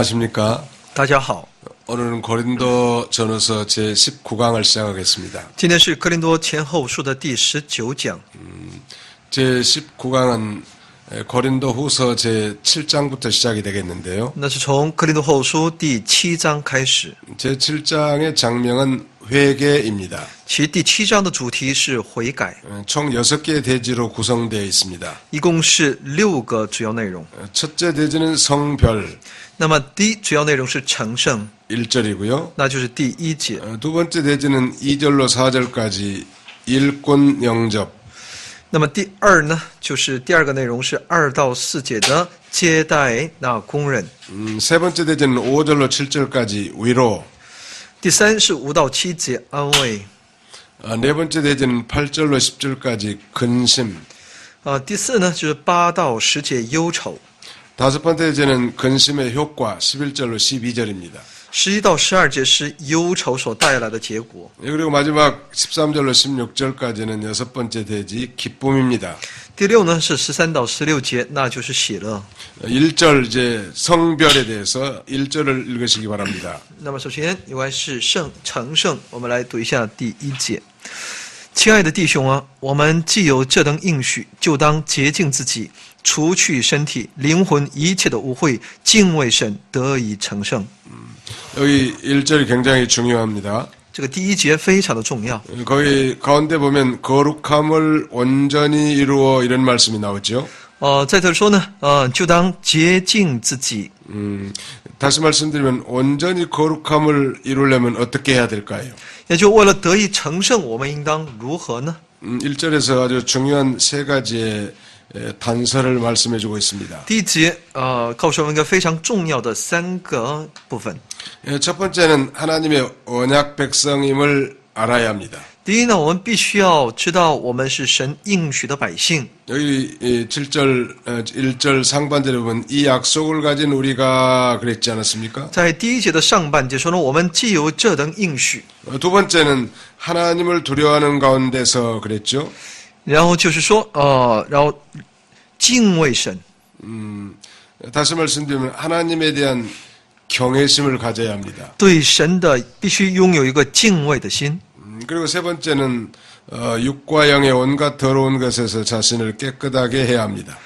안녕하십니까? 大家好， 오늘은 고린도 전후서 제19강을 시작하겠습니다. 今天是哥林多前后书的第19讲。 제19강은 고린도 후서 제7장부터 시작이 되겠는데요. 那是从哥林多后书第7章开始。 제7장의 장명은 회개입니다. 其第7章的主题是悔改， 총 6개의 대지로 구성되어 있습니다. 一共是6个主要内容。 첫째 대지는 성별 那么第一主要内容是成圣， 1절이고요. 那就是第1节。 두 번째 대지는 2절로 4절까지 일꾼 영접. 那么第二呢，就是第二个内容是2到4节的接待那工人。 세 번째 대지는 5절로 7절까지 위로. 第三是5到7节安慰。 네 번째 대지는 8절로 10절까지 근심. 第四呢就是8到10节忧愁。 다섯 번째 대지는 근심의 효과 11절로 12절입니다. 11到12节是忧愁所带来的结果。 그리고 마지막 13절로 16절까지는 여섯 번째 대지 기쁨입니다. 第6呢是13到16节，那就是喜乐。 1절 이제 성별에 대해서 1절을 읽으시기 바랍니다. 那么首先有关是成圣，我们来读一下第1节。亲爱的弟兄啊，我们既有这等应许，就当洁净自己，除去身体、灵魂一切的污秽，敬畏神，得以成圣。 여기 1절이 굉장히 중요합니다. 这个第1节非常的重要。 거기 가운데 보면 거룩함을 온전히 이루어 이런 말씀이 나오죠. 在这里说呢，就当洁净自己。 다시 말씀드리면 온전히 거룩함을 이루려면 어떻게 해야 될까요? 也就为了得以成圣，我们应当如何呢？ 1절에서 아주 중요한 세 가지의 단서를 말씀해 주고 있습니다. 第1节告诉我们一个非常重要的3个部分。 첫 번째는 하나님의 언약 백성임을 알아야 합니다. 第一呢，我们必须要知道我们是神应许的百姓。 여기 1절 상반절에 보면 이 약속을 가진 우리가 그랬지 않았습니까? 在第1节的上半节说呢，我们既有这等应许。 두 번째는 하나님을 두려워하는 가운데서 그랬죠. 然后就是说，然后敬畏神。 다시 말씀드리면 하나님에 대한 경외심을 가져야 합니다. 对神的必须拥有一个敬畏的心。 그리고 세 번째는 육과 영의 온갖 더러운 것에서 자신을 깨끗하게 해야 합니다.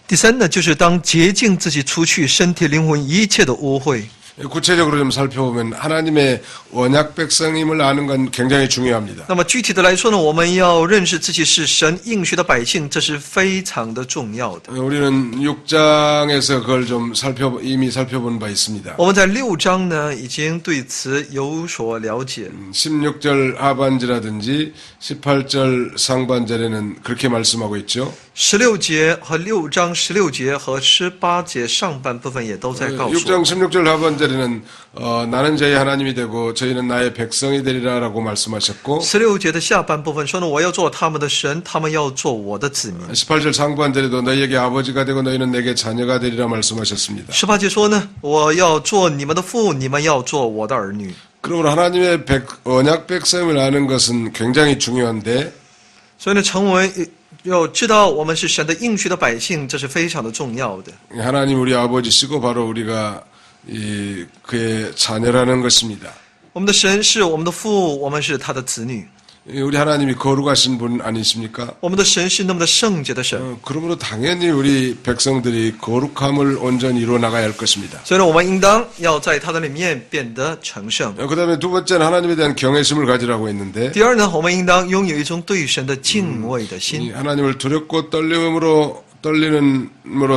第三呢，就是当洁净自己，除去身体、灵魂一切的污秽。 구체적으로 좀 살펴보면 하나님의 언약 백성임을 아는 건 굉장히 중요합니다. 那么具体的来说呢，我们要认识自己是神应许的百姓，这是非常的重要的。 우리는 6장에서 그걸 좀 이미 살펴본 바 있습니다. 我们在6章呢已经对此有所了解。 16절 하반절이라든지 18절 상반절에는 그렇게 말씀하고 있죠. 16节和6章16节和18节上半部分也都在告诉我 6장 16절 하반절에는 나는 저희 하나님이 되고 저희는 나의 백성이 되리라라고 말씀하셨고 16节的下半部分说呢，我要做他们的神，他们要做我的子民。 18절 상반절에도 너희에게 아버지가 되고 너희는 내게 자녀가 되리라 말씀하셨습니다. 18节说呢，我要做你们的父，你们要做我的儿女。 그러므로 하나님의 언약 백성을 아는 것은 굉장히 중요한데 所以呢，成为要知道我们是神的应许的百姓，这是非常的重要的。 하나님 우리 아버지시고 바로 우리가 그의 자녀라는 것입니다. 我们的神是我们的父，我们是他的子女。 우리 하나님이 거룩하신 분 아니십니까? 我们的神是那么的圣洁的神， 그러므로 당연히 우리 백성들이 거룩함을 온전히 이루어 나가야 할 것입니다. 所以呢，我们应当要在他的里面变得成圣。 그 다음에 두 번째는 하나님에 대한 경외심을 가지라고 했는데 第二呢，我们应当拥有一种对神的敬畏的 이 心。 하나님을 두렵고 떨림으로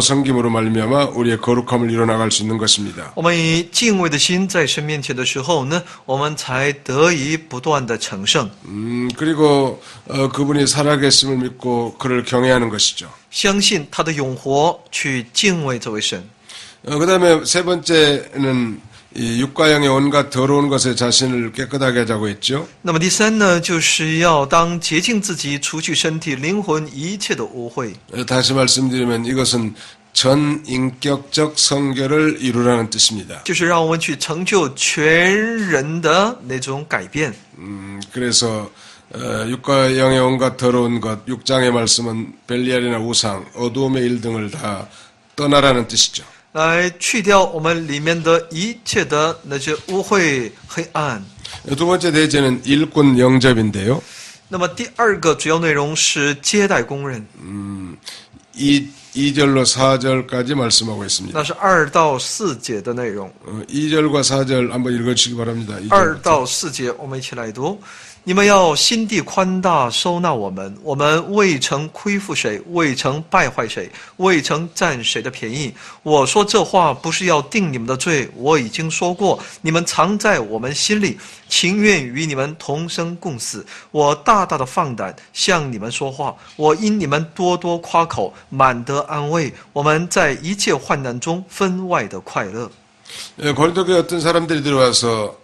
섬김으로 말미암아 우리의 거룩함을 이루어 나갈 수 있는 것입니다. 我们以敬畏的心在神面前的时候呢，我们才得以不断的成圣。 그리고 그분이 살아계심을 믿고 그를 경외하는 것이죠. 相信他的永活，去敬畏这位神。 그 다음에 세 번째는 이 육과 영의 온갖 더러운 것에 자신을 깨끗하게 하자고 했죠. 那么第三呢，就是要当洁净自己，除去身体、灵魂一切的污秽。 다시 말씀드리면 이것은 전 인격적 성결을 이루라는 뜻입니다. 就是让我们去成就全人的那种改变。 그래서 육과 영의 온갖 더러운 것, 6장의 말씀은 벨리알이나 우상, 어두움의 일 등을 다 떠나라는 뜻이죠. 来去掉我们里面的一切的那些污秽、黑暗。 두 번째 대제는 일꾼 영접인데요. 那么第二个主要内容是接待工人， 2절로 4절까지 말씀하고 있습니다. 那是2到4节的内容。 2절과 4절 한번 읽어주시기 바랍니다. 2到4节，我们一起来读。你们要心地宽大，收纳我们。我们未曾亏负谁，未曾败坏谁，未曾占谁的便宜。我说这话不是要定你们的罪，我已经说过，你们藏在我们心里，情愿与你们同生共死。我大大的放胆向你们说话，我因你们多多夸口，满得安慰。我们在一切患难中分外的快乐。 고린도교에 어떤 사람들이 들어와서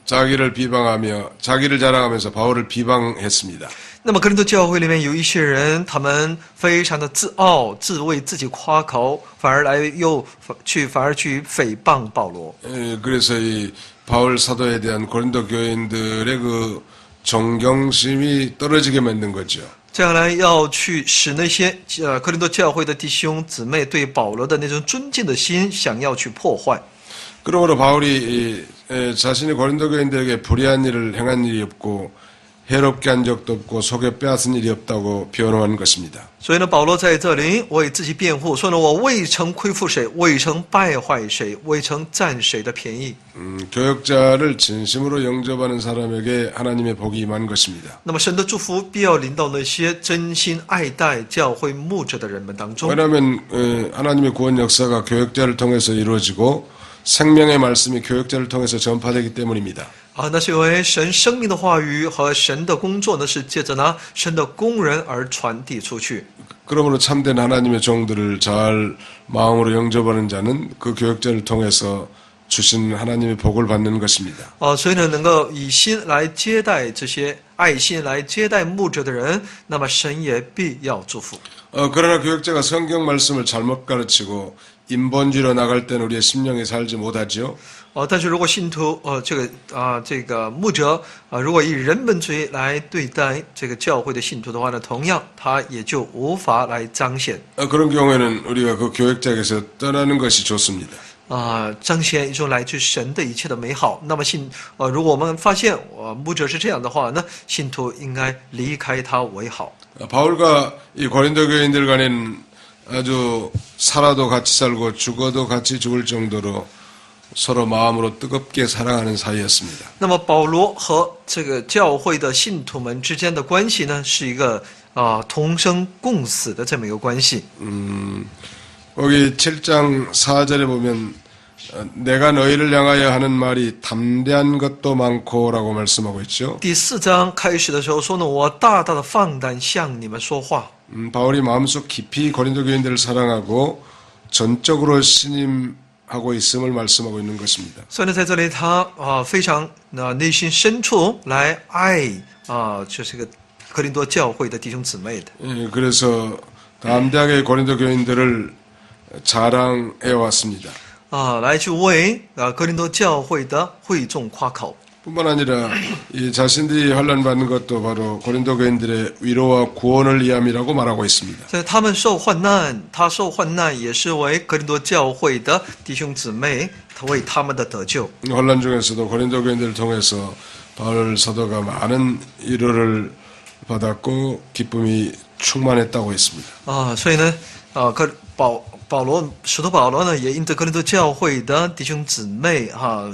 자기를 비방하며 자기를 자랑하면서 바울을 비방했습니다. 那么哥林多教会里面有一些人，他们非常的自傲，自为自己夸口，反而去诽谤保罗。 그래서 이 바울 사도에 대한 고린도 교인들의 그 존경심이 떨어지게 만든 거죠. 这样来要去使那些哥林多教会的弟兄姊妹对保罗的那种尊敬的心，想要去破坏。 그러므로 바울이 자신이 고린도 교인들에게 불의한 일을 행한 일이 없고 해롭게 한 적도 없고 속여 빼앗은 일이 없다고 변호한 것입니다. 所以呢，保罗在这里为自己辩护，说呢，我未曾亏负谁，未曾败坏谁，未曾占谁的便宜。 교역자를 진심으로 영접하는 사람에게 하나님의 복이 임한 것입니다. 那么神的祝福必要临到那些真心爱戴教会牧者的人们当中。 왜냐하면 하나님의 구원 역사가 교역자를 통해서 이루어지고 생명의 말씀이 교역자를 통해서 전파되기 때문입니다. 那是因为神生命的话语和神的工作呢，是借着呢神的工人而传递出去。 그러므로 참된 하나님의 종들을 잘 마음으로 영접하는 자는 그 교역자를 통해서 주신 하나님의 복을 받는 것입니다. 所以呢，能够以心来接待这些爱心来接待牧者的人，那么神也必要祝福。 그러나 교역자가 성경 말씀을 잘못 가르치고 인본주의로 나갈 때는 우리의 심령이 살지 못하죠. 但是如果信徒这个牧者如果以人本主义来对待这个教会的信徒的话呢，同样他也就无法来彰显。 그런 경우에는 우리가 그 교역자에게서 떠나는 것이 좋습니다. 彰显一种来自神的一切的美好。那么如果我们发现牧者是这样的话呢，信徒应该离开他为好。 바울과 이 고린도 교인들 간에는 아주 살아도 같이 살고 죽어도 같이 죽을 정도로 서로 마음으로 뜨겁게 사랑하는 사이였습니다. 那么保罗和这个教会的信徒们之间的关系呢，是一个同生共死的这么一个关系。 거기 7장 4절에 보면 내가 너희를 향하여 하는 말이 담대한 것도 많고라고 말씀하고 있죠. 第4章开始的时候说呢，我大大的放胆向你们说话。 바울이 마음속 깊이 고린도 교인들을 사랑하고 전적으로 신임하고 있음을 말씀하고 있는 것입니다. 所以呢，在这里他非常内心深处来爱就是个哥林多教会的弟兄姊妹的。 그래서 담대하게 고린도 교인들을 자랑해 왔습니다. 来去为哥林多教会的会众夸口。 뿐만 아니라 이 자신들이 환난 받는 것도 바로 고린도 교인들의 위로와 구원을 위함이라고 말하고 있습니다. 所以他们受患难，他受患难也是为哥林多教会的弟兄姊妹，为他们的得救。 환난 중에서도 고린도 교인들을 통해서 바울 사도가 많은 위로를 받았고 기쁨이 충만했다고 했습니다. 所以呢，使徒保罗呢，也因着哥林多教会的弟兄姊妹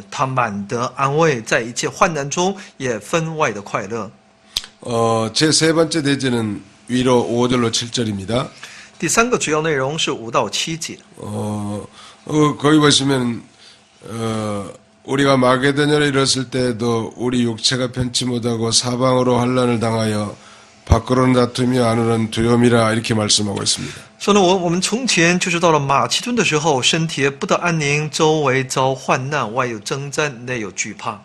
他满得安慰，在一切患难中也分外的快乐。 제 세 번째 대제는 위로 5절로 7절입니다. 第3个主要内容是5到7节。 거기 보시면 우리가 마게도냐로 이뤘을 때에도 우리 육체가 편치 못하고 사방으로 환난을 당하여 밖으로는 다투며 안으로는 두려움이라 이렇게 말씀하고 있습니다. 说呢，我们从前就是到了马其顿的时候，身体也不得安宁，周围遭患难，外有征战，内有惧怕。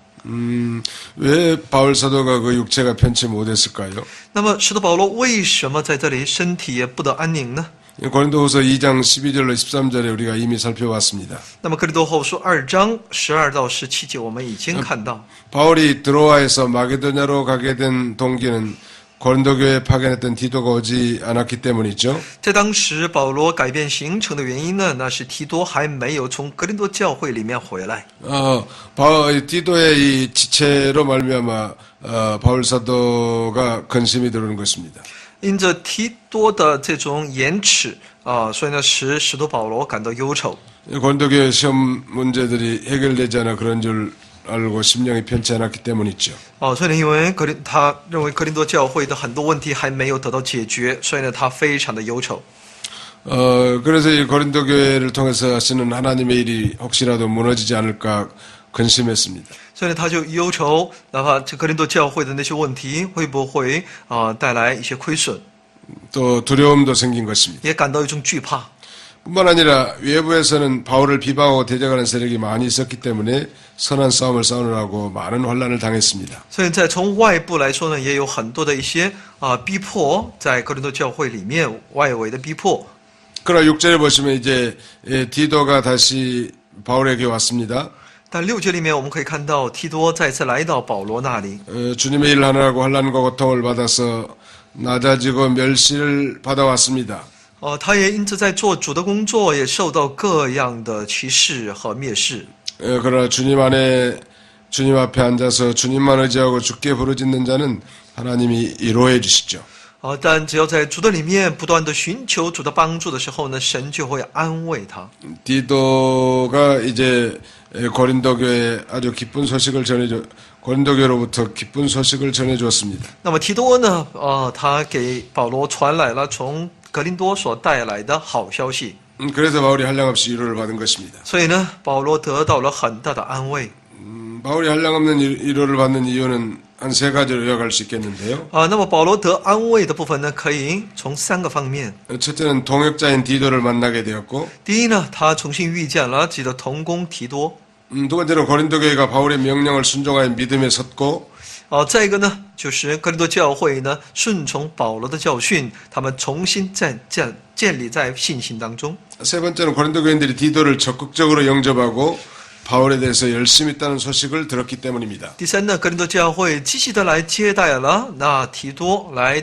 왜 바울 사도가 그 육체가 편치 못했을까요? 那么使徒保罗为什么在这里身体也不得安宁呢？ 고린도후서 2장 12절로 13절에 우리가 이미 살펴봤습니다. 那么哥林多后书2章12到17节，我们已经看到。 바울이 드로아에서 마게도냐로 가게 된 동기는 고린도 교회에 파견했던 디도가 오지 않았기 때문이죠. 在当时保罗改变行程的原因呢，那是提多还没有从格林多教会里面回来。 디도의 이 지체로 말미암아 바울 사도가 근심이 들어오는 것입니다. 因着提多的这种延迟所以呢使使徒保罗感到忧愁。 고린도 교회 시험 문제들이 해결되지 않아 그런 줄 알고 심령이 편치 않았기 때문이죠. 所以呢，因为他认为格林多教会的很多问题还没有得到解决，所以呢，他非常的忧愁。 그래서 이 고린도 교회를 통해서 하시는 하나님의 일이 혹시라도 무너지지 않을까 근심했습니다. 所以呢，他就忧愁，哪怕这格林多教会的那些问题会不会带来一些亏损， 또 두려움도 생긴 것입니다. 也感到一种惧怕。 뿐만 아니라 외부에서는 바울을 비방하고 대적하는 세력이 많이 있었기 때문에 선한 싸움을 싸우느라고 많은 환난을 당했습니다. 所以在从外部来说呢，也有很多的一些逼迫，在格林多教会里面外围的逼迫。 그러나 6절에 보시면 이제 디도가 다시 바울에게 왔습니다. 但6节里面我们可以看到提多再次来到保罗那里， 주님의 일을 하느라고 환난과 고통을 받아서 낮아지고 멸시를 받아왔습니다. 他也因此在做主的工作，也受到各样的歧视和蔑视。 그러나 주님 앞에 앉아서 주님만 의지하고 주께 부르짖는 자는 하나님이 위로해 주시죠. 但只要在主的里面不断的寻求主的帮助的时候呢，神就会安慰他。 디도가 이제 고린도 교회에 아주 기쁜 소식을 고린도 교회로부터 기쁜 소식을 전해주었습니다. 那么提多呢，他给保罗传来了从格林多所带来的好消息， 그래서 바울이 한량없이 위로를 받은 것입니다. 所以呢，保罗得到了很大的安慰。 바울이 한량없는 위로를 받는 이유는 한 3가지로 요약할 수 있겠는데요. 那么保罗得安慰的部分呢，可以从3个方面。 첫째는 동역자인 디도를 만나게 되었고, 第一呢，他重新遇见了自己的同工提多。 두 번째는 고린도 교회가 바울의 명령을 순종하여 믿음에 섰고, 再一个呢，就是格林多教会呢顺从保罗的教训，他们重新建立在信心当中。 세 번째는 고린도 교인들이 디도를 적극적으로 영접하고 바울에 대해서 열심히 있다는 소식을 들었기 때문입니다. 第三呢，格林多教会积极的来接待了那提多，来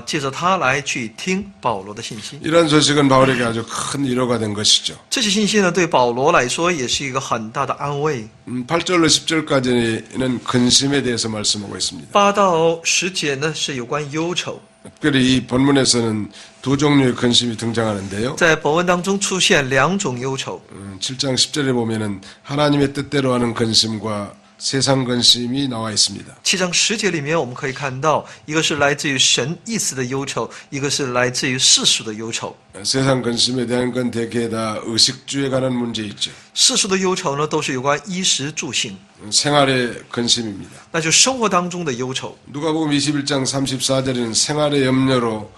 借着他来去听保罗的信息。 이런 소식은 바울에게 아주 큰 위로가 된 것이죠. 这些信息呢，对保罗来说也是一个很大的安慰。 8절로 10절까지는 근심에 대해서 말씀하고 있습니다. 8到10节呢是有关忧愁， 특별히 이 본문에서는 두 종류의 근심이 등장하는데요. 在本文当中出现2种忧愁。 7장 10절에 보면은 하나님의 뜻대로 하는 근심과 세상 근심이 나와 있습니다. 7章10节里面我们可以看到，一个是来自于神意思的忧愁，一个是来自于世俗的忧愁。 세상 근심에 대한 건 대개 다 의식주에 관한 문제이죠. 世俗的忧愁呢，都是有关衣食住行， 생활의 근심입니다. 那就是生活当中的忧愁。 누가복음 21장 34절에는 생활의 염려로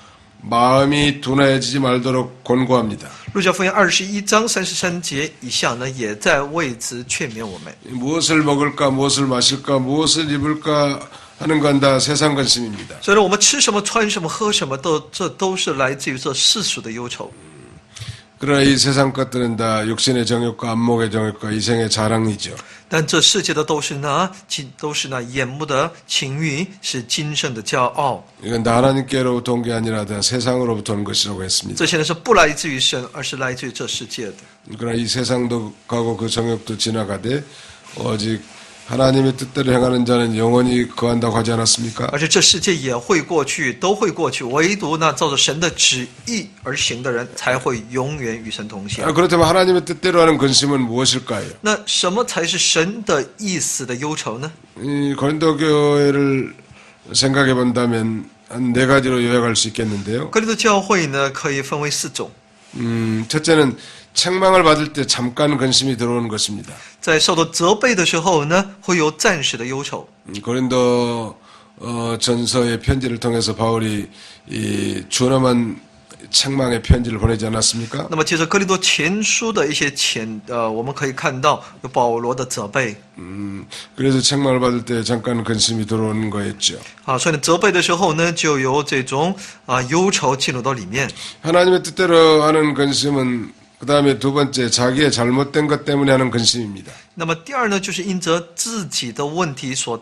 마음이 둔해지지 말도록 권고합니다. 路加福音21章33节以下呢，也在为此劝勉我们。 무엇을 먹을까, 무엇을 마실까, 무엇을 입을까 하는 건 다 세상 근심입니다. 所以呢，我们吃什么、穿什么、喝什么，这都是来自于这世俗的忧愁。 그러나 이 세상 것들은 다 육신의 정욕과 안목의 정욕과 이생의 자랑이죠. 但这世界的都是那眼目的情欲，是今生的骄傲。 이건 다 하나님께로부터 온 게 아니라 다 세상으로부터 온 것이라고 했습니다. 这些呢是不来自于神，而是来自于这世界的。 그러나 이 세상도 가고 그 정욕도 지나가되 오직 하나님의 뜻대로 행하는 자는 영원히 거한다고 하지 않았습니까? 而且这世界也会过去，都会过去，唯独那照着神的旨意而行的人，才会永远与神同行。 그렇다면 하나님의 뜻대로 하는 근심은 무엇일까요? 那什么才是神的意思的忧愁呢？ 이 고린도 교회를 생각해 본다면 한 4가지로 요약할 수 있겠는데요. 格林多教会呢，可以分为4种。 첫째는 책망을 받을 때 잠깐 근심이 들어오는 것입니다. 在受到责备的时候呢，会有暂时的忧愁。 고린도 전서의 편지를 통해서 바울이 이 준엄한 책망의 편지를 보내지 않았습니까? 那么接着哥林多前书的一些我们可以看到有保罗的责备。 그래서 책망을 받을 때 잠깐 근심이 들어오는 거였죠. 所以呢，责备的时候呢，就有这种忧愁进入到里面。 하나님의 뜻대로 하는 근심은 그 다음에 두 번째, 자기의 잘못된 것 때문에 하는 근심입니다. 那么第二呢，就是因着自己的问题所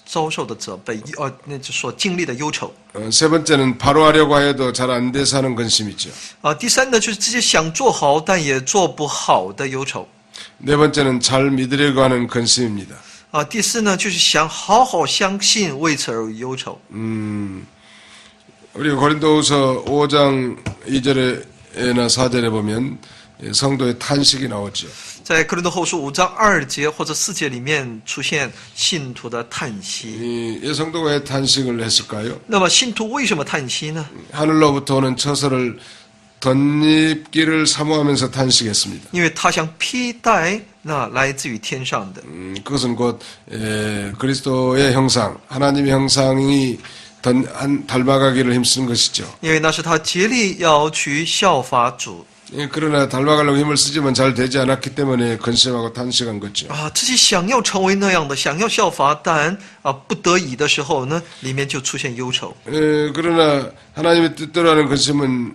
遭受的责备，那就所经历的忧愁。 세 번째는 바로 하려고 해도 잘 안 돼서 하는 근심이죠. 第三呢，就是自己想做好但也做不好的忧愁。 네 번째는 잘 믿으려고 하는 근심입니다. 第四呢，就是想好好相信，为此而忧愁。 우리 고린도후서 5장 2절에나 4절에 보면 성도의 탄식이 나오죠. 在哥林多后书5章2节或者4节里面出现信徒的叹息。 이 성도가 왜 탄식을 했을까요? 那么信徒为什么叹息呢？ 하늘로부터 오는 처소를 덧입기를 사모하면서 탄식했습니다. 因为他想披戴那来自于天上的。 그것은 곧 그리스도의 형상, 하나님의 형상이 닮아가기를 힘쓰는 것이죠. 因为那是他竭力要去效法主。 그러나 닮아가려고 힘을 쓰지만 잘 되지 않았기 때문에 근심하고 탄식한 거죠. 自己想要成为那样的，想要效法，但不得已的时候呢，里面就出现忧愁。 그러나 하나님의 뜻대로 하는 근심은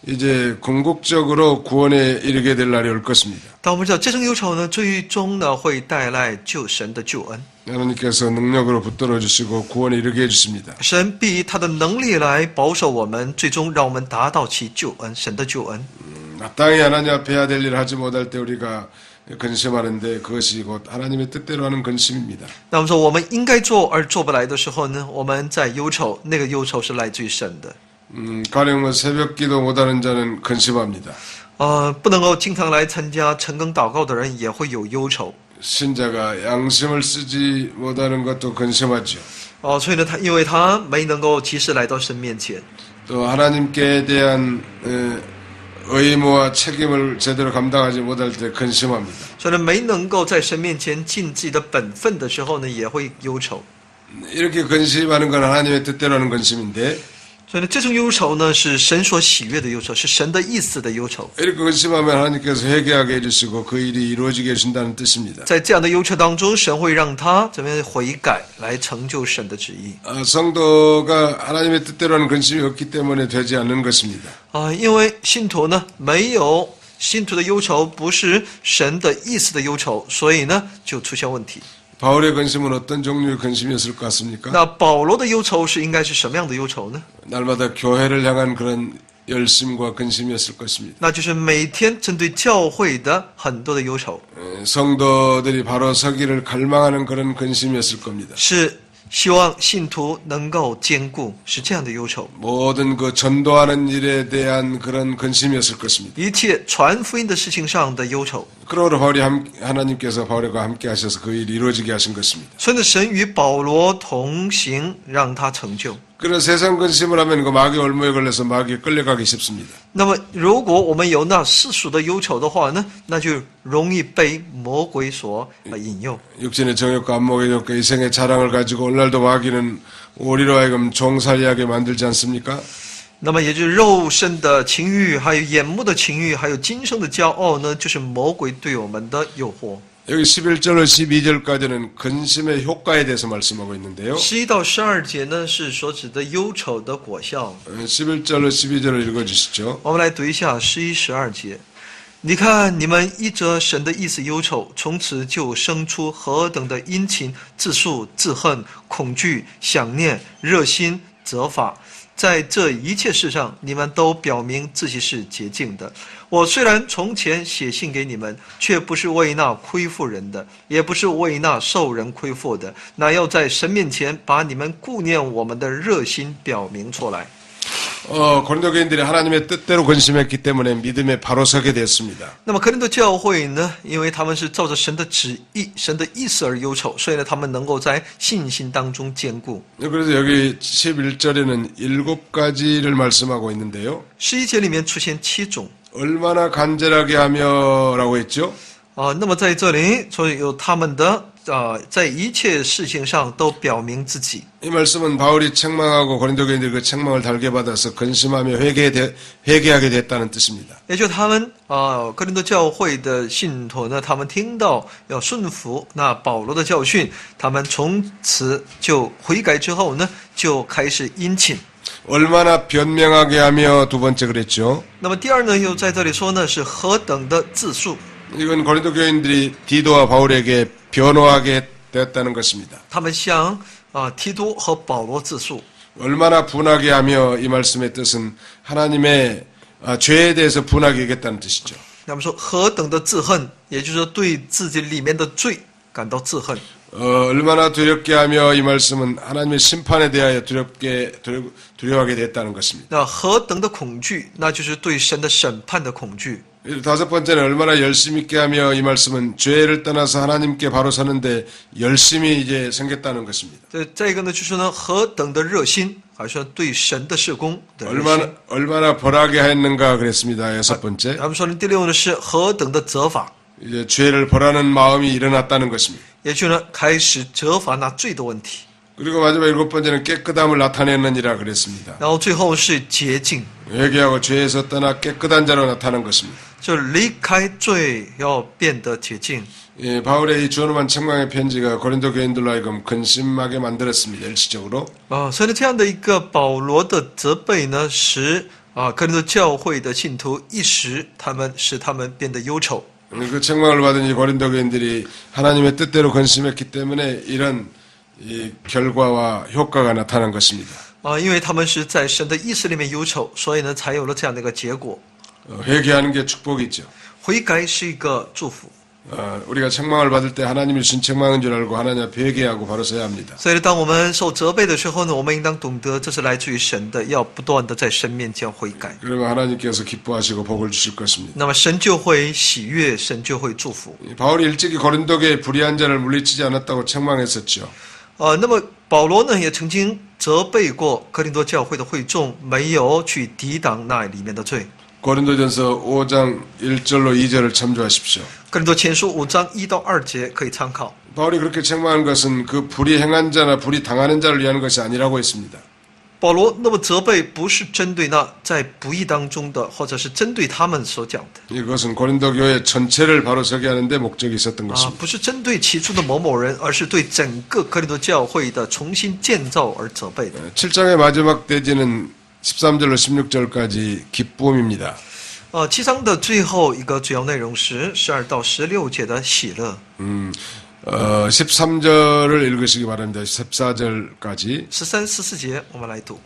이제 궁극적으로 구원에 이르게 될 날이 올 것입니다. 但我们知道，这种忧愁呢，最终呢会带来救神的救恩。 하나님께서 능력으로 붙들어 주시고 구원에 이르게 해주십니다. 神必以他的能力来保守我们，最终让我们达到其救恩，神的救恩。 마땅히 하나님 앞에 해야 될 일을 하지 못할 때 우리가 근심하는데 그것이 곧 하나님의 뜻대로 하는 근심입니다. 那我们说，我们应该做而做不来的时候呢，我们在忧愁，那个忧愁是来自于神的。 가령 새벽기도 못하는 자는 근심합니다. 不能够经常来参加晨更祷告的人也会有忧愁。 신자가 양심을 쓰지 못하는 것도 근심하죠. 所以呢，因为他没能够及时来到神面前， 또 하나님께 대한 의무와 책임을 제대로 감당하지 못할 때 근심합니다. 所以呢，没能够在神面前尽自己的本分的时候呢，也会忧愁。 이렇게 근심하는 건 하나님의 뜻대로 하는 근심인데 所以呢，这种忧愁呢，是神所喜悦的忧愁，是神的意思的忧愁。 이렇게 근심하면 하나님께서 회개하게 해주시고 그 일이 이루어지게 해준다는 뜻입니다. 在这样的忧愁当中，神会让他怎么样悔改，来成就神的旨意。 성도가 하나님의 뜻대로 하는 근심이 없기 때문에 되지 않는 것입니다. 因为信徒呢，没有信徒的忧愁，不是神的意思的忧愁，所以呢，就出现问题。 바울의 근심은 어떤 종류의 근심이었을 것 같습니까? 那保罗的忧愁应该是什么样的忧愁呢？ 날마다 교회를 향한 그런 열심과 근심이었을 것입니다. 那就是每天针对教会的很多的忧愁， 성도들이 바로 서기를 갈망하는 그런 근심이었을 겁니다. 是希望信徒能够坚固，是这样的忧愁。 모든 그 전도하는 일에 대한 그런 근심이었을 것입니다. 一切传福音的事情上的忧愁。 그러므로 하나님께서 바울과 함께 하셔서 그 일이 이루어지게 하신 것입니다. 所以呢，神与保罗同行，让他成就。 그런 세상 근심을 하면 그 마귀 올무에 걸려서 마귀에 끌려가기 쉽습니다. 那么，如果我们有那世俗的忧愁的话呢，那就容易被魔鬼所引诱。 육신의 정욕과 안목의 욕과 이생의 자랑을 가지고 오늘날도 마귀는 우리로 하여금 종살이하게 만들지 않습니까? 那么，也就是肉身的情欲，还有眼目的情欲，还有今生的骄傲呢，就是魔鬼对我们的诱惑。 여기 11절로 12절까지는 근심의 효과에 대해서 말씀하고 있는데요. 11到12节呢，是所指的忧愁的果效。 11절로 12절을 읽어주시죠. 我们来读一下11、12节。你看，你们依着神的意思忧愁，从此就生出何等的殷勤、自诉、自恨、恐惧、想念、热心、责罚。在这一切事上，你们都表明自己是洁净的。我虽然从前写信给你们，却不是为那亏负人的，也不是为那受人亏负的，乃要在神面前把你们顾念我们的热心表明出来。 고린도 교인들이 하나님의 뜻대로 근심했기 때문에 믿음에 바로 서게 됐습니다. 那么哥林多教会呢，因为他们是照着神的旨意、神的意思而忧愁，所以呢，他们能够在信心当中坚固。 그래서 여기 11절에는 7가지를 말씀하고 있는데요. 11节里面出现7种 얼마나 간절하게 하며라고 했죠? 那么在这里，所以有他们的在一切事情上都表明自己。 이 말씀은 바울이 책망하고 고린도 교인들이 그 책망을 달게 받아서 근심하며 회개하게 됐다는 뜻입니다. 也就是他们哥林多教会的信徒呢，他们听到要顺服那保罗的教训，他们从此就悔改之后呢，就开始殷勤。 얼마나 변명하게 하며 두 번째 그랬죠. 那么第二呢，又在这里说呢，是何等的自述。 이건 고린도 교인들이 디도와 바울에게 변호하게 되었다는 것입니다. 他们向提多和保罗自述。 얼마나 분하게 하며 이 말씀의 뜻은 하나님의 죄에 대해서 분하게 얘기했다는 뜻이죠. 那么说何等的自恨，也就是说对自己里面的罪感到自恨。 얼마나 두렵게 하며 이 말씀은 하나님의 심판에 대하여 두려워하게 됐다는 것입니다. 那何等的恐惧，那就是对神的审判的恐惧。 다섯 번째는 얼마나 열심 있게 하며 이 말씀은 죄를 떠나서 하나님께 바로 서는데 열심히 이제 생겼다는 것입니다. 再一个呢，就是呢何等的热心，还是说对神的事工的热心。 얼마나 벌하게 했는가 그랬습니다. 여섯 번째. 他们说呢，第六呢是何等的责罚， 이제 죄를 벌하는 마음이 일어났다는 것입니다. 也就是呢开始责罚那罪的问题。 그리고 마지막 일곱 번째는 깨끗함을 나타내느니라 그랬습니다. 然后最后是洁净， 회개하고 죄에서 떠나 깨끗한 자로 나타난 것입니다. 就离开罪要变得洁净。 예, 바울의 이 준엄한 책망의 편지가 고린도 교인들로 하여금 근심하게 만들었습니다. 일시적으로. 所以呢，这样的一个保罗的责备呢，使哥林多教会的信徒一时使他们变得忧愁。 그 책망을 받은 이 고린도 교인들이 하나님의 뜻대로 근심했기 때문에 이런 이 결과와 효과가 나타난 것입니다. 因为他们是在神的意识里面忧愁，所以呢，才有了这样的一个结果。 회개하는 게 축복이죠. 悔改是一个祝福。 우리가 책망을 받을 때 하나님이 주신 책망인 줄 알고 하나님 앞에 회개하고 바로 서야 합니다. 所以，当我们受责备的时候呢，我们应当懂得这是来自于神的，要不断的在神面前悔改。 그러면 하나님께서 기뻐하시고 복을 주실 것입니다. 那么神就会喜悦，神就会祝福。 바울이 일찍이 고린도교의 불의한 자를 물리치지 않았다고 책망했었죠. 那么保罗呢，也曾经责备过哥林多教会的会众，没有去抵挡那里面的罪。 고린도전서 5장 1절로 2절을 참조하십시오. 哥林多前书5章1到2节可以参考。 바울이 그렇게 책망한 것은 그 불의 행한 자나 불의 당하는 자를 위한 것이 아니라고 했습니다. 保罗那么责备，不是针对那在不义当中的，或者是针对他们所讲的。 이것은 고린도 교회 전체를 바로 서게 하는 데 목적이 있었던 것입니다. 不是针对其中的某某人，而是对整个哥林多教会的重新建造而责备的。 7장의 마지막 대지는 13절로 16절까지 기쁨입니다. 7章的最后一个主要内容是12到16节的喜乐。 13절을 읽으시기 바랍니다. 14절까지. 13、14节我们来读。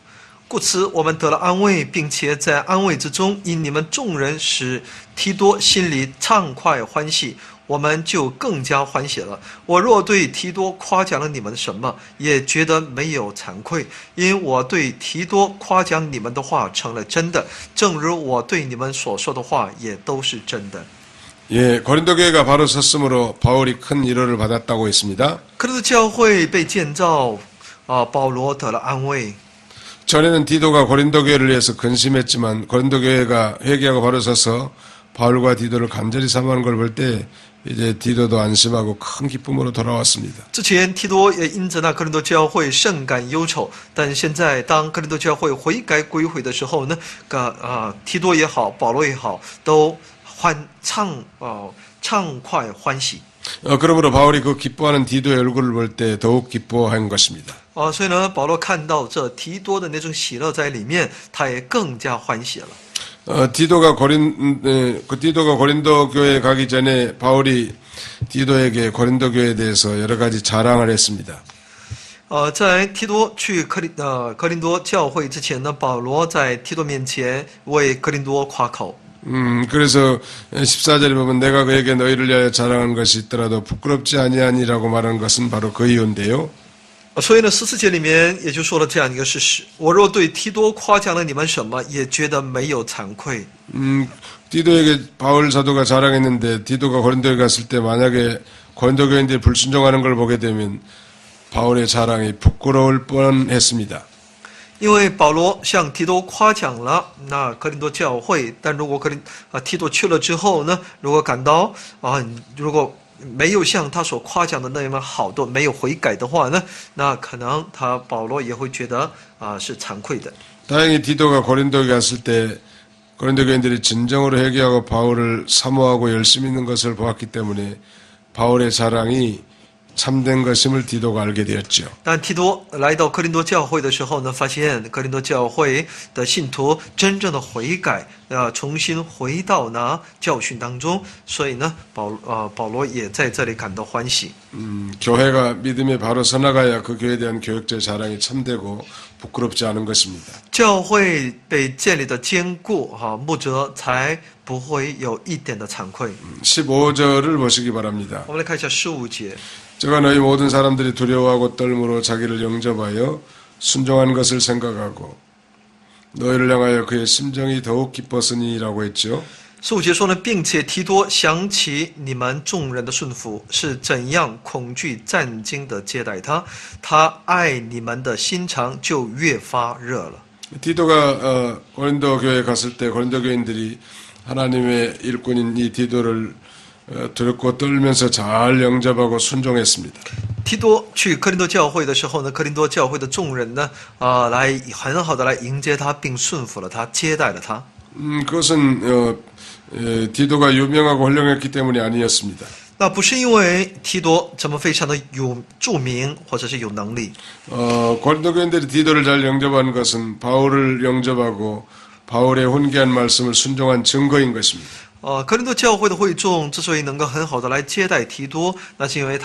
故此，我们得了安慰，并且在安慰之中，因你们众人使提多心里畅快欢喜，我们就更加欢喜了。我若对提多夸奖了你们什么，也觉得没有惭愧，因我对提多夸奖你们的话成了真的，正如我对你们所说的话也都是真的。 예, 고린도 교회가 바로 섰으므로 바울이 큰 위로를 받았다고 했습니다. 哥林多教会被建造，保罗得了安慰。 전에는 디도가 고린도 교회를 위해서 근심했지만 고린도 교회가 회개하고 바로 서서 바울과 디도를 간절히 사모하는 걸 볼 때 이제 디도도 안심하고 큰 기쁨으로 돌아왔습니다. 之前提多也因着那哥林多教会甚感忧愁，但现在当哥林多教会悔改归回的时候呢，提多也好，保罗也好，都畅快欢喜。 그러므로 바울이 그 기뻐하는 디도의 얼굴을 볼 때 더욱 기뻐한 것입니다. 所以呢，保罗看到这提多的那种喜乐在里面，他也更加欢喜了。 디도가 고린도 교회에 가기 전에 바울이 디도에게 고린도 교회에 대해서 여러 가지 자랑을 했습니다. 在提多去哥林多教会之前呢，保罗在提多面前为哥林多夸口。 그래서 14절에 보면 내가 그에게 너희를 위하여 자랑한 것이 있더라도 부끄럽지 아니하니라고 말하는 것은 바로 그 이유인데요. 所以呢，14节里面也就说了这样一个事实：我若对提多夸奖了你们什么，也觉得没有惭愧。 디도에게 바울 사도가 자랑했는데 디도가 고린도에 갔을 때 만약에 고린도 교인들이 불순종하는 걸 보게 되면 바울의 자랑이 부끄러울 뻔했습니다. 因为保罗向提多夸奖了那哥林多教会，但如果提多去了之后呢，如果感到如果没有像他所夸奖的那么好的，没有悔改的话呢，那可能保罗也会觉得是惭愧的。 다행히 디도가 고린도에 갔을 때 고린도 교인들이 진정으로 회개하고 바울을 사모하고 열심히 있는 것을 보았기 때문에 바울의 자랑이 참된 것임을 디도가 알게 되었죠. 但提多来到哥林多教会的时候呢，发现哥林多教会的信徒真正的悔改，重新回到那教训当中，所以呢，保罗也在这里感到欢喜。 교회가 믿음에 바로 서나가야 그 교회에 대한 교육적 자랑이 참되고 부끄럽지 않은 것입니다. 教会被建立的坚固，牧者才不会有一点的惭愧。 15절을 보시기 바랍니다. 我们来看一下15节。 제가 너희 모든 사람들이 두려워하고 떨므로 자기를 영접하여 순종한 것을 생각하고 너희를 향하여 그의 심정이 더욱 기뻤으니라고 했죠. 15节说呢，并且提多想起你们众人的顺服是怎样恐惧战惊的接待他，他爱你们的心肠就越发热了。 디도가 고린도 교회에 갔을 때 고린도 교인들이 하나님의 일꾼인 이 디도를 두렵고 떨면서 잘 영접하고 순종했습니다. 提多去哥林多教会的时候呢，哥林多教会的众人呢，来很好的来迎接他，并顺服了他，接待了他。 그것은 디도가 유명하고 훌륭했기 때문이 아니었습니다. 那不是因为提多怎么非常的著名或者是有能力， 고린도 교인들이 디도를 잘 영접한 것은 바울을 영접하고 바울의 훈계한 말씀을 순종한 증거인 것입니다. 哥林多教会的会众之所以能够很好的来接待提多，那是因为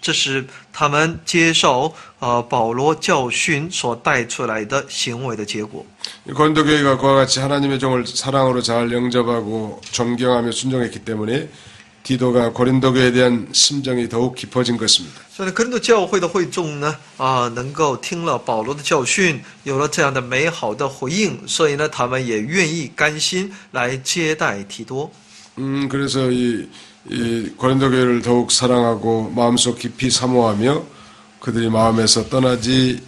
这是他们接受保罗教训所带出来的行为的结果。 고린도 교회가 그와 같이 하나님의 종을 사랑으로 잘 영접하고 존경하며 순종했기 때문에 디도가 고린도 교회에 대한 심정이 더욱 깊어진 것입니다. 所以呢，哥林多教会的会众呢，能够听了保罗的教训，有了这样的美好的回应，所以呢，他们也愿意甘心来接待提多。 그래서 이 고린도 교회를 더욱 사랑하고 마음속 깊이 사모하며 그들이 마음에서 떠나지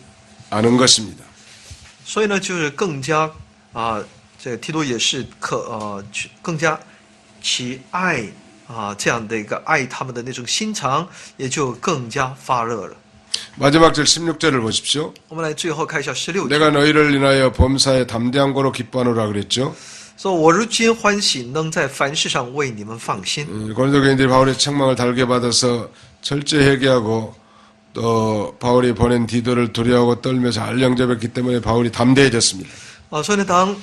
않은 것입니다. 所以呢，就是更加这个提多也是更加其爱这样的一个爱他们的那种心肠，也就更加发热了。 마지막 절 16절을 보십시오. 我们来最后看一下16节， 내가 너희를 인하여 범사에 담대한 거로 기뻐하노라 그랬죠. 说我如今欢喜，能在凡事上为你们放心。 고린도 교인들이 바울의 책망을 달게 받아서 철저히 회개하고 또 바울이 보낸 디도를 두려워하고 떨며 잘 영접했기 때문에 바울이 담대해졌습니다. 所以呢，当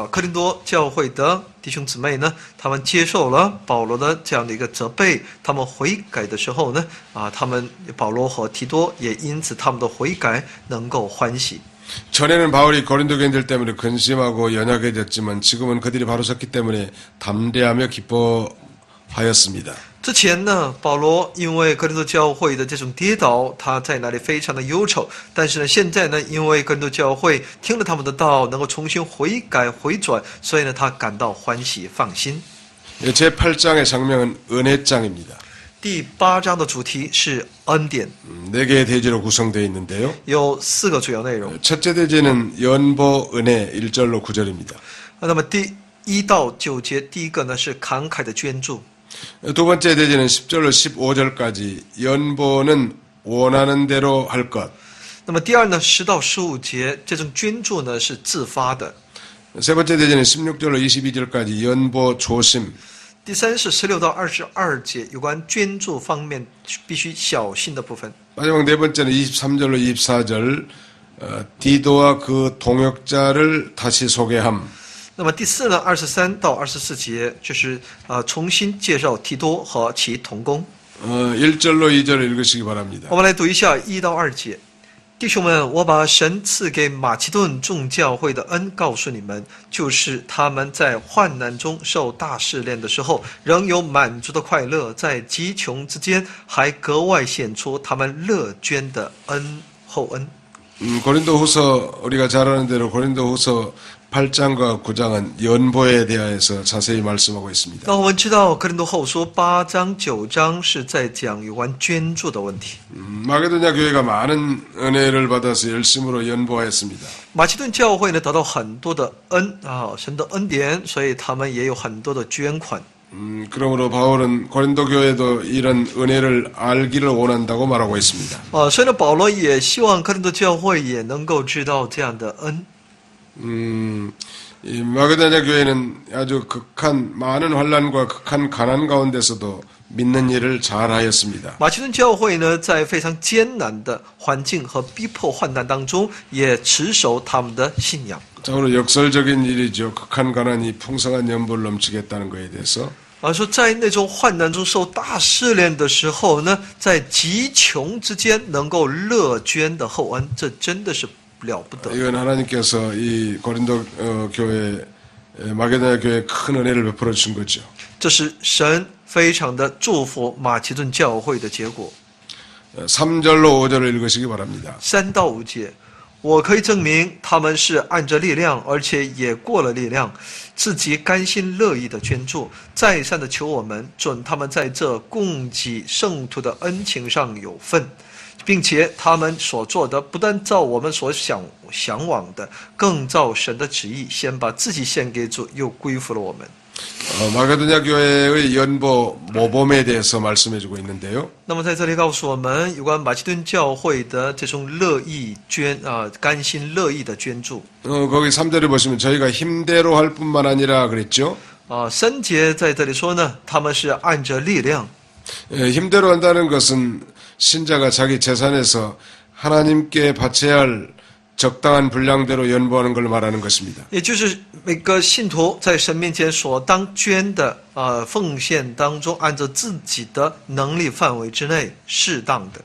哥林多教会的弟兄姊妹呢，他们接受了保罗的这样的一个责备，他们悔改的时候呢，保罗和提多也因此他们的悔改能够欢喜。 전에는 바울이 고린도 교인들 때문에 근심하고 연약해졌지만 지금은 그들이 바로 섰기 때문에 담대하며 기뻐하였습니다. 之前呢，保罗因为哥林多教会的这种跌倒，他在那里非常的忧愁。但是呢，现在呢，因为哥林多教会听了他们的道，能够重新悔改回转，所以呢，他感到欢喜放心。 제8장의 장면은 은혜장입니다. 第8章的主题是恩典， 4개의 대지로 구성되어 있는데요. 有4个主要内容。 첫째 대지는 연보 은혜 1절로 9절입니다. 那么第1到9节，第一个呢是慷慨的捐助。 두 번째 대지는 10절로 15절까지 연보는 원하는 대로 할 것. 那么第二呢，10到15节，这种捐助呢是自发的。 세 번째 대지는 16절로 22절까지 연보 조심. 第三是16到22节，有关捐助方面必须小心的部分。 마지막 네 번째는 23절로 24절 디도와 그 동역자를 다시 소개함. 那么第4呢，23到24节就是重新介绍提多和其同工。 1절로 2절을 읽으시기 바랍니다. 我们来读一下1到2节。 弟兄们，我把神赐给马其顿众教会的恩告诉你们，就是他们在患难中受大试炼的时候，仍有满足的快乐，在极穷之间还格外显出他们乐捐的厚恩。 고린도후서 우리가 잘 아는 대로 고린도후서 8장과 9장은 연보에 대해서 자세히 말씀하고 있습니다. 那我们知道，哥林多后书8章、9章是在讲有关捐助的问题。 마게도냐 교회가 많은 은혜를 받아서 열심으로 연보하였습니다. 马其顿教会呢得到很多的神的恩典，所以他们也有很多的捐款。 그러므로 바울은 고린도 교회도 이런 은혜를 알기를 원한다고 말하고 있습니다. 所以呢，保罗也希望哥林多教会也能够知道这样的恩。이 마게도냐 교회는 아주 많은 환란과 극한 가난 가운데서도 믿는 일을 잘하였습니다. 马其顿教会呢，在非常艰难的环境和逼迫患难当中，也持守他们的信仰。 자, 오늘 역설적인 일이죠. 극한 가난이 풍성한 연보를 넘치겠다는 것에 대해서. 说在那种患难中受大试炼的时候呢，在极穷之间能够乐捐的厚恩，这真的是了不得。 이건 하나님께서 이 고린도 교회 마게도냐 교회에 큰 은혜를 베풀어 주신 거죠. 这是神非常的祝福马其顿教会的结果。 3절로 5절을 읽으시기 바랍니다. 3到5节，我可以证明他们是按着力量，而且也过了力量，自己甘心乐意的捐助，再三的求我们准他们在这供给圣徒的恩情上有份，并且他们所做的不但照我们所向往的，更照神的旨意，先把自己献给主，又归附了我们。 마게도냐 교회의 연보 모범에 대해서 말씀해주고 있는데요. 那么在这里告诉我们有关马其顿教会的这种乐意捐甘心乐意的捐助。 거기 3절에 보시면 저희가 힘대로 할 뿐만 아니라 그랬죠. 3节在这里说呢，他们是按着力量。 힘대로 한다는 것은 신자가 자기 재산에서 하나님께 바쳐야 할 적당한 분량대로 연보하는 걸 말하는 것입니다. 也就是每个信徒在神面前所当捐的奉献当中，按照自己的能力范围之内适当的。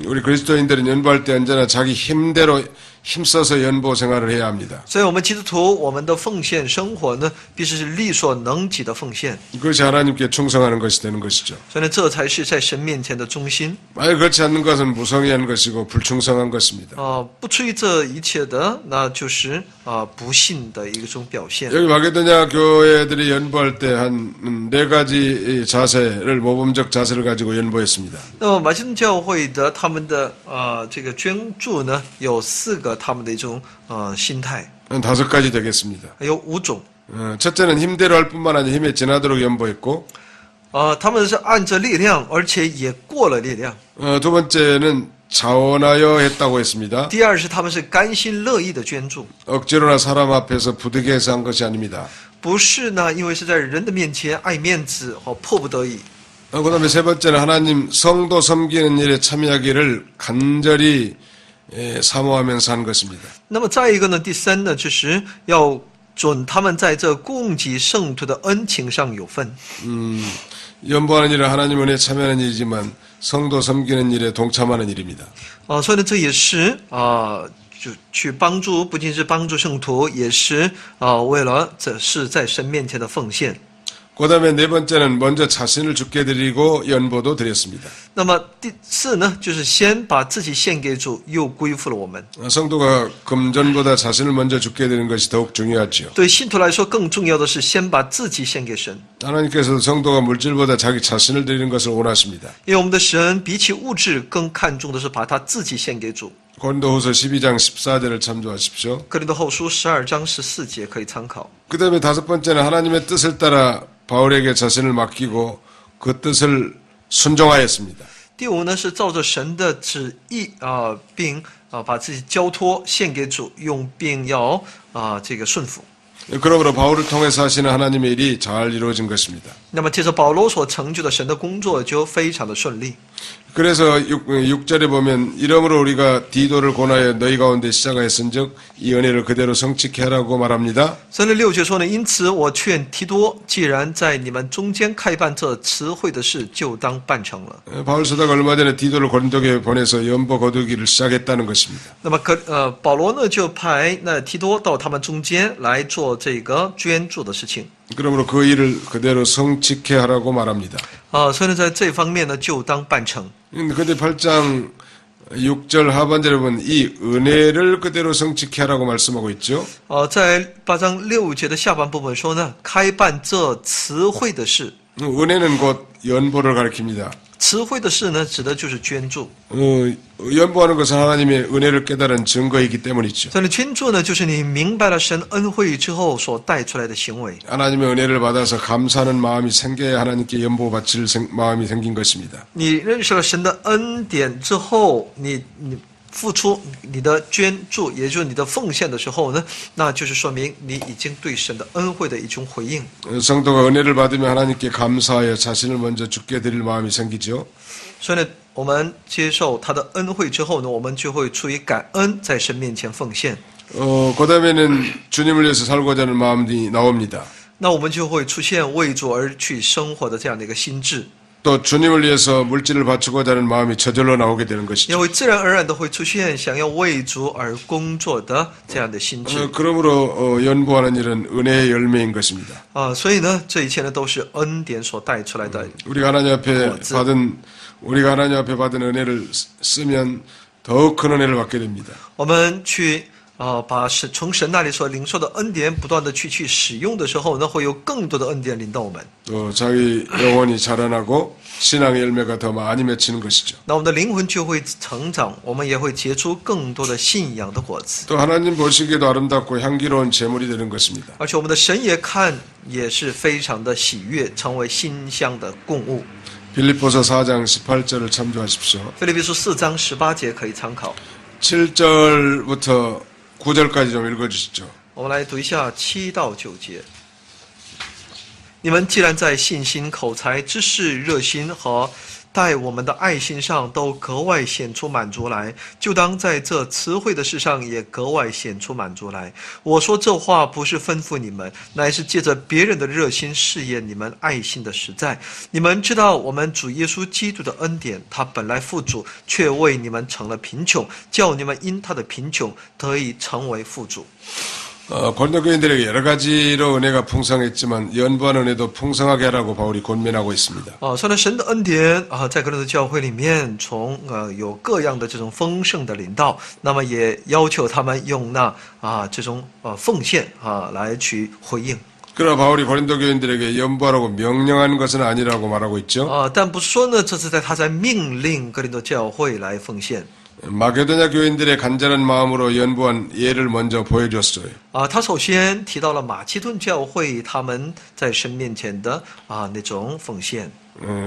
우리 그리스도인들은 연보할 때 언제나 자기 힘대로 힘써서 연보 생활을 해야 합니다. 所以我们基督徒，我们的奉献生活呢，必须是力所能及的奉献。 그것이 하나님께 충성하는 것이 되는 것이죠. 所以呢，这才是在神面前的中心。 만약 그렇지 않는 것은 무성의한 것이고 불충성한 것입니다. 不出于这一切的，那就是不信的一种表现。 여기 마게도냐 교회들이 연보할 때 한 4가지 자세를 모범적 자세를 가지고 연보했습니다. 那么马其顿教会的他们的这个捐助呢，有4个他们的一种心态， 한 5가지 되겠습니다. 有5种。 첫째는 힘대로 할 뿐만 아니라 힘에 지나도록 연보했고, 他们是按着力量，而且也过了力量。 두 번째는 자원하여 했다고 했습니다. 第二是他们是甘心乐意的捐助， 억지로나 사람 앞에서 부득이해서 한 것이 아닙니다. 不是呢，因为是在人的面前爱面子和迫不得已。 그다음에 세 번째는 하나님 성도 섬기는 일에 참여하기를 간절히 사모하면서 한 것입니다. 那么再一个呢，第3呢，就是要准他们在这供给圣徒的恩情上有份。 연보하는 일은 하나님 은혜에 참여하는 일이지만 성도 섬기는 일에 동참하는 일입니다. 所以呢，这也是就去帮助，不仅是帮助圣徒，也是为了这是在神面前的奉献。 그다음에 네 번째는 먼저 자신을 주께 드리고 연보도 드렸습니다. 那么第4呢，就是先把自己献给主，又归附了我们。 성도가 금전보다 자신을 먼저 주께 드리는 것이 더욱 중요하지요. 对信徒来说，更重要的是先把自己献给神， 하나님께서도 성도가 물질보다 자기 자신을 드리는 것을 원하십니다. 因为我们的神比起物质更看重的是把他自己献给主。 고린도후서 12장 14절을 참조하십시오. 哥林多后书12章14节可以参考。 그다음에 다섯 번째는 하나님의 뜻을 따라 바울에게 자신을 맡기고 그 뜻을 순종하였습니다. 第5呢，是照着神的旨意并把自己交托献给主，并要这个顺服。 그러므로 바울을 통해서 하시는 하나님의 일이 잘 이루어진 것입니다. 那么接着保罗所成就的神的工作就非常的顺利。 그래서 6절에 보면 이러므로 우리가 디도를 권하여 너희 가운데 시작하였은즉 이 은혜를 그대로 성취케 하라고 말합니다. 所以6节说呢，因此我劝提多，既然在你们中间开办这慈惠的事，就当办成了。 바울 사도가 얼마 전에 디도를 고린도 교회에 보내서 연보 거두기를 시작했다는 것입니다. 那么保罗呢就派那提多到他们中间来做这个捐助的事情。 그러므로 그 일을 그대로 성취케 하라고 말합니다. 所以呢，在这方面呢，就当办成。 근데 8장 6절 하반절에 보면 이 은혜를 그대로 성취케 하라고 말씀하고 있죠. 在8章6节的下半部分说呢，开办这慈惠的事。 은혜는 곧 연보를 가리킵니다. 慈惠的事呢，指的就是捐助。 연보하는 것은 하나님의 은혜를 깨달은 증거이기 때문이죠. 所以捐助呢，就是你明白了神恩惠之后所带出来的行为。 하나님의 은혜를 받아서 감사하는 마음이 생겨야 하나님께 연보 바칠 마음이 생긴 것입니다. 你认识了神的恩典之后，你付出你的捐助，也就是你的奉献的时候呢，那就是说明你已经对神的恩惠的一种回应。 성도가 은혜를 받으면 하나님께 감사하여 자신을 먼저 주께 드릴 마음이 생기죠. 所以呢，我们接受他的恩惠之后呢，我们就会出于感恩，在神面前奉献。 그 다음에는 주님을 위해서 살고자 하는 마음이 나옵니다. 那我们就会出现为主而去生活的这样的一个心智， 또 주님을 위해서 물질을 바치고자 하는 마음이 저절로 나오게 되는 也 것이죠. 会自然而然的会出现想要为主而工作的这样的心智。 그러므로 연보하는 일은 은혜의 열매인 것입니다. 所以呢，这一切呢都是恩典所带出来的。 우리가 하나님 앞에 받은 은혜를 쓰면 더욱 큰 은혜를 받게 됩니다. 我们去把从神那里所领受的恩典不断的去使用的时候呢，会有更多的恩典临到我们。 또 자기 영혼이 자라나고 신앙의 열매가 더 많이 맺히는 것이죠. 那我们的灵魂就会成长，我们也会结出更多的信仰的果子。 또 하나님 보시기에도 아름답고 향기로운 제물이 되는 것입니다. 而且我们的神也看也是非常的喜悦，成为馨香的供物。 빌립보서 4장 18절을 참조하십시오. 腓立比书4章18节可以参考。 7절부터 9절까지 좀 읽어주시죠. 我们来读一下7到9节。你们既然在信心、口才、知识、热心和待我们的爱心上都格外显出满足来，就当在这词汇的事上也格外显出满足来。我说这话不是吩咐你们，乃是借着别人的热心试验你们爱心的实在。你们知道我们主耶稣基督的恩典，他本来富足，却为你们成了贫穷，叫你们因他的贫穷得以成为富足。 고린도 교인들에게 여러 가지로 은혜가 풍성했지만 연보한 은혜도 풍성하게 하라고 바울이 권면하고 있습니다. 虽然神的恩典在哥林多教会里面有各样的这种丰盛的领导，那么也要求他们用那这种奉献来去回应。 그러나 바울이 고린도 교인들에게 연보하라고 명령한 것은 아니라고 말하고 있죠. 但不是说呢，这是他在命令哥林多教会来奉献。 마게도냐 교인들의 간절한 마음으로 연보한 예를 먼저 보여줬어요. 他首先提到了马其顿教会他们在神面前的那种奉献。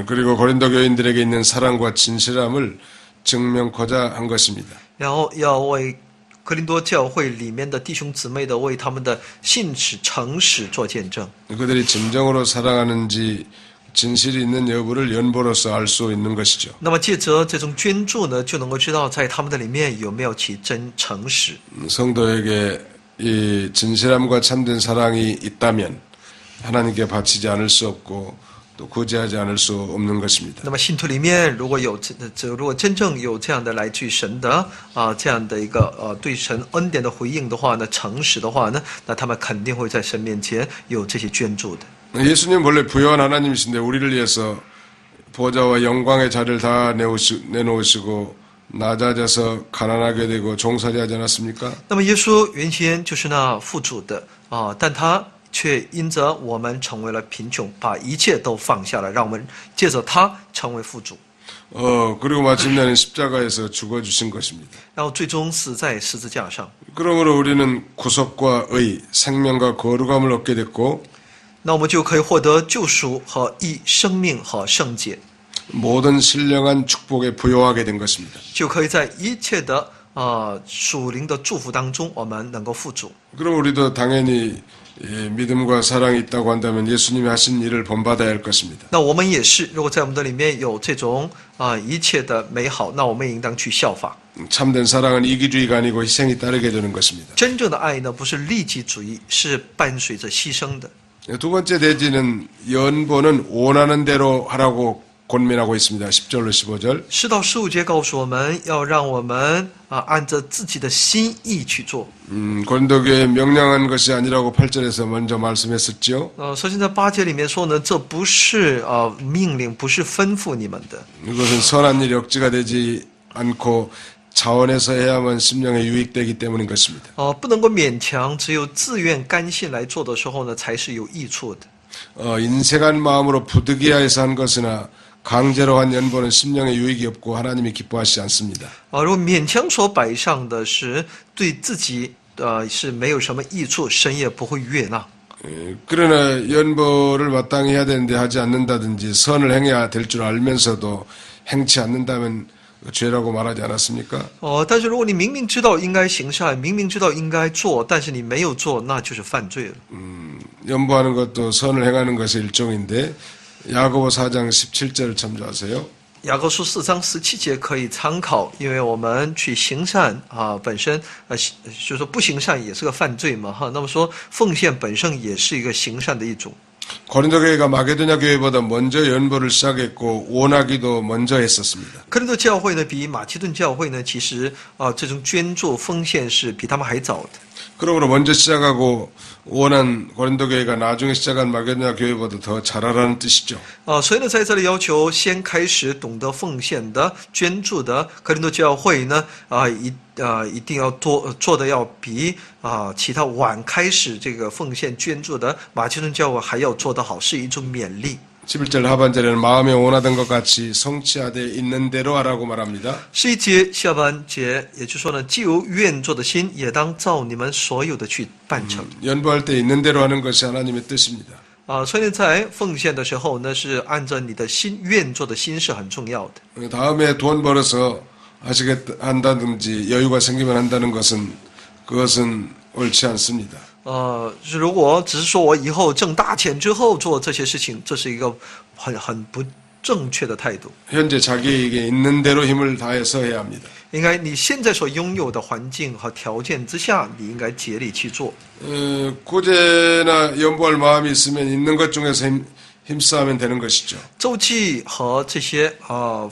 그리고 고린도 교인들에게 있는 사랑과 진실함을 증명코자 한 것입니다. 然后要为哥林多教会里面的弟兄姊妹的为他们的信实诚实做见证。 그들이 진정으로 사랑하는지 진실이 있는 여부를 연보로서 알 수 있는 것이죠. 那么借着这种捐助呢，就能够知道在他们的里面有没有其真诚实。 성도에게 이 진실함과 참된 사랑이 있다면 하나님께 바치지 않을 수 없고 또 구제하지 않을 수 없는 것입니다. 那么信徒里面如果真正有这样的来自于神的这样的一个对神恩典的回应的话呢，诚实的话呢，那他们肯定会在神面前有这些捐助的。 예수님 원래 부유한 하나님이신데 우리를 위해서 보좌와 영광의 자리를 다 내놓으시고 낮아져서 가난하게 되고 종살이 하지 않았습니까? 那么耶稣原先就是那富足的但他却因着我们成为了贫穷，把一切都放下来，让我们借着他成为富足。 그리고 마침내는 십자가에서 죽어주신 것입니다. 然后最终死在十字架上。 그러므로 우리는 구속과 의, 생명과 거룩함을 얻게 됐고 那我们就可以获得救赎和义、生命和圣洁， 모든 신령한 축복에 부여하게 된 것입니다. 就可以在一切的属灵的祝福当中，我们能够富足。 그럼 우리도 당연히 믿음과 사랑이 있다고 한다면 예수님이 하신 일을 본받아야 할 것입니다. 那我们也是，如果在我们的里面有这种一切的美好，那我们也应当去效法。 참된 사랑은 이기주의가 아니고 희생이 따르게 되는 것입니다. 真正的爱呢，不是利己主义，是伴随着牺牲的。 두 번째 대지는 연보는 원하는 대로 하라고 권면하고 있습니다. 10절로 15절. 10到15节告诉我们要让我们按着自己的心意去做。 고린도교에 명령한 것이 아니라고 8절에서 먼저 말씀했었죠. 首先在8节里面说呢，这不是命令，不是吩咐你们的。 이것은 선한 일이 억지가 되지 않고 자원해서 해야만 심령에 유익되기 때문인 것입니다. 不能够勉强，只有自愿甘心来做的时候呢，才是有益处的。 인색한 마음으로 부득이하여서 한 것이나 강제로 한 연보는 심령에 유익이 없고 하나님이 기뻐하시지 않습니다. 如果勉强所摆上的是对自己是没有什么益处，神也不会悦纳。 그러나 연보를 마땅히 해야 되는데 하지 않는다든지 선을 행해야 될 줄 알면서도 행치 않는다면 죄라고 말하지 않았습니까? 但是如果你明明知道应该行善，明明知道应该做，但是你没有做，那就是犯罪了。 연보하는 것도 선을 행하는 것의 일종인데 야고보 4장 17절을 참조하세요. 雅各书4章17节可以参考，因为我们去行善本身就是说不行善也是个犯罪嘛哈。那么说奉献本身也是一个行善的一种。 고린도 교회가 마게도냐 교회보다 먼저 연보를 시작했고 원하기도 먼저 했었습니다. 哥林多教会呢，比马其顿教会呢，其实这种捐助奉献是比他们还早的。 그러므로 먼저 시작하고 원한 고린도 교회가 나중에 시작한 마게도냐 교회보다 더 잘하라는 뜻이죠. 所以呢，在这里要求先开始懂得奉献的、捐助的哥林多教会呢，一定要做的要比其他晚开始这个奉献捐助的马其顿教会还要做得好，是一种勉励。 11절 하반절에는 마음에 원하던 것 같이 성취하되 있는 대로 하라고 말합니다. 11节下半节，也就是说呢，既有愿做的心，也当照你们所有的去办成。 연보할 때 있는 대로 하는 것이 하나님의 뜻입니다. 所以呢，在奉献的时候呢，是按照你的心愿做的心是很重要的。 다음에 돈 벌어서 한다든지 여유가 생기면 한다는 것은 그것은 옳지 않습니다. 如果只是说我以后挣大钱之后做这些事情，这是一个很不正确的态度。 현재 자기에게 있는 대로 힘을 다해서 해야 합니다. 应该你现在所拥有的环境和条件之下，你应该竭力去做。 구제나 연보할 마음이 있으면 있는 것 중에서 힘싸면 되는 것이죠. 周济和这些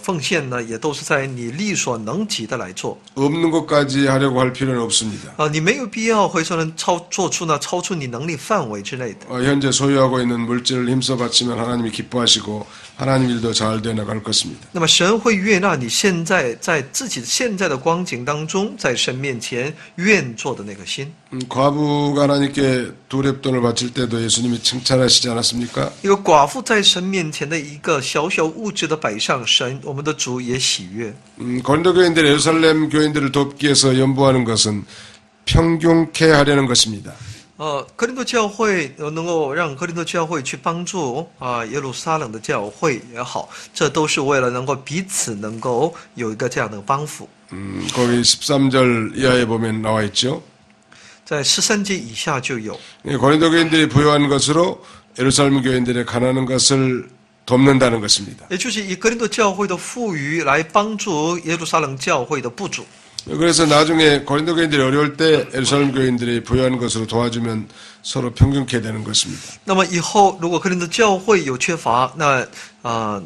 奉献呢，也都是在你力所能及的来做。 없는 것까지 하려고 할 필요는 없습니다. 你没有必要会说能做出呢超出你能力范围之类的。 현재 소유하고 있는 물질을 힘써 바치면 하나님이 기뻐하시고 하나님 일도 잘 되어나갈 것입니다. 那么神会悦纳你现在在自己现在的光景当中，在神面前愿做的那个心。 과부가 하나님께 두 렙돈을 바칠 때도 예수님이 칭찬하시지 않았습니까? 一个寡妇在神面前的一个小小物质的摆上，神我们的主也喜悦。 고린도 교인들 예루살렘 교인들을 돕기 위해서 연보하는 것은 평균케 하려는 것입니다. 哥林多教会能够让哥林多教会去帮助耶路撒冷的教会也好，这都是为了能够彼此能够有一个这样的帮扶。 거기 13절 이하에 보면 나와 있죠. 在13节以下就有。 고린도 교인들이 부여한 것으로 예루살렘 교인들의 가난한 것을 돕는다는 것입니다. 也就是以哥林多教会的富余来帮助耶路撒冷教会的不足。 그래서 나중에 고린도 교인들이 어려울 때 예루살렘 교인들이 부여한 것으로 도와주면 서로 평균케 되는 것입니다. 那么以后如果哥林多教会有缺乏，那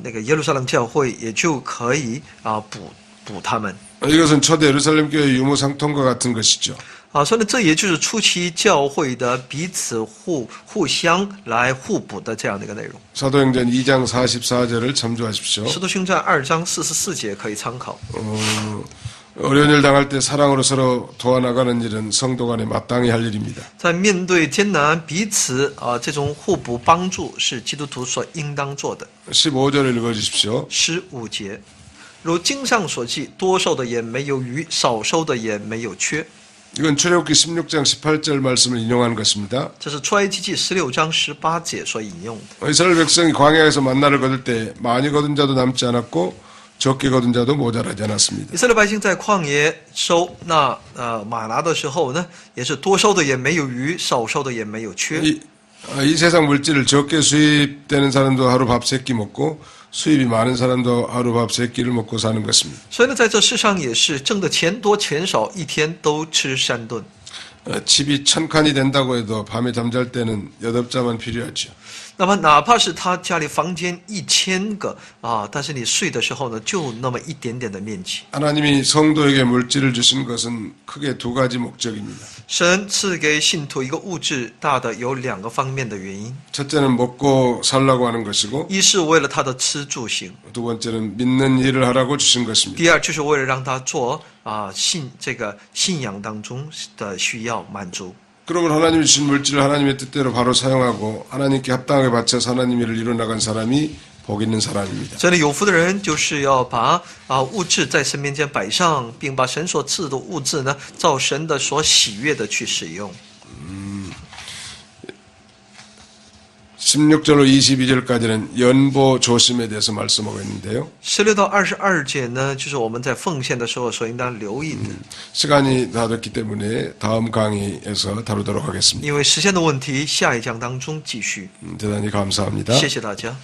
那个耶路撒冷教会也就可以补他们。 이것은 초대 예루살렘 교회 유무상통과 같은 것이죠. 所以呢，这也就是初期教会的彼此互相来互补的这样的一个内容。 사도행전 2장 44절을 참조하십시오. 使徒行传2章44节可以参考。 어려운 일 당할 때 사랑으로 서로 도와나가는 일은 성도 간에 마땅히 할 일입니다. 在面对艰难，彼此这种互补帮助是基督徒所应当做的。 15절을 읽어주십시오. 15节，如经上所记，多收的也没有余，少收的也没有缺。 이건 출애굽기 16장 18절 말씀을 인용한 것입니다. 这是出埃及记16章18节所引用的。 이스라엘 백성이 광야에서 만나를 거둘 때 많이 거둔 자도 남지 않았고 적게 거둔 자도 모자라지 않았습니다. 以色列百姓在旷野收那玛拿的时候呢，也是多收的也没有余，少收的也没有缺。 이 세상 물질을 적게 수입되는 사람도 하루 밥 세 끼 먹고 수입이 많은 사람도 하루 밥 세 끼를 먹고 사는 것입니다. 所以呢，在这世上也是挣的钱多钱少，一天都吃3顿。 집이 1000칸이 된다고 해도 밤에 잠잘 때는 8잠만 필요하죠. 那么哪怕是他家里房间1000个但是你睡的时候呢，就那么一点点的面积。 하나님이 성도에게 물질을 주신 것은 크게 두 가지 목적입니다. 神赐给信徒一个物质大的有2个方面的原因， 첫째는 먹고 살라고 하는 것이고 一是为了他的吃住行， 두 번째는 믿는 일을 하라고 주신 것입니다. 第二就是为了让他做信仰当中的需要满足。 그러면 하나님이 주신 물질을 하나님의 뜻대로 바로 사용하고 하나님께 합당하게 바쳐서 하나님 일을 이뤄나간 사람이 복 있는 사람입니다. 这里有福的人就是要把物质在神面前摆上，并把神所赐的物质呢，照神的所喜悦的去使用。 16절로 22절까지는 연보 조심에 대해서 말씀하고 있는데요. 16到22节呢，就是我们在奉献的时候所应当留意的。 시간이 다 됐기 때문에 다음 강의에서 다루도록 하겠습니다. 因为时间的问题，下一讲当中继续。 대단히 감사합니다. 谢谢大家。